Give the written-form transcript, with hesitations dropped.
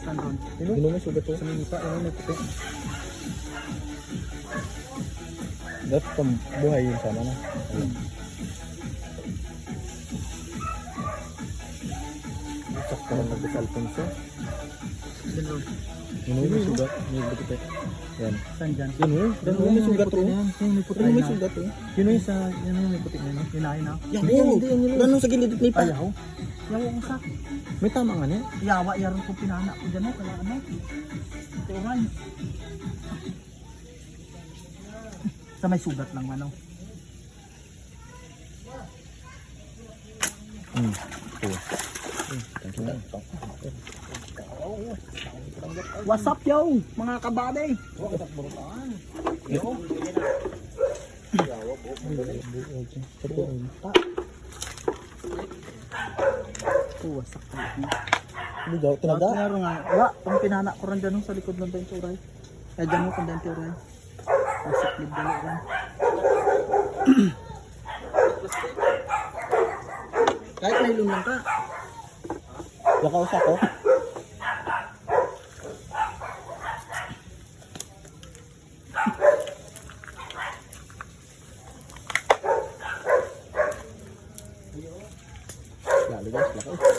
Saan doon? Gulo mo sugat to. Sa minipa, ano may puti. Dapat pambuhay yun sana na. Sakto lang nag Alfonso. Doon. Gulo mo sugat. May puti. Yan. Saan dyan? Yun oh. Gulo mo may sugat to. Yung may puti Gulo mo may na. sugat to. Yun yung sa, yun yung may puti na yun. Hinahin na. Yan, yan. Ano sa gilid may pa. Ayaw. Yawa ko sa. May tama nga niya. Yawa, yaron ko pinana ko dyan. Kala ano. Ito oray. Sa may sugat lang ano. What's up yo, mga kabady? Wasak ka. Hindi daw, tinaga. Tinaro nga. Wala, kung pinana ko rin dyan sa likod ng dente oray. Eh, dyan mo kung dente oray. Wasak lid dali rin. Kahit may lumang ka. Nakausap ko. Lalo guys, laki.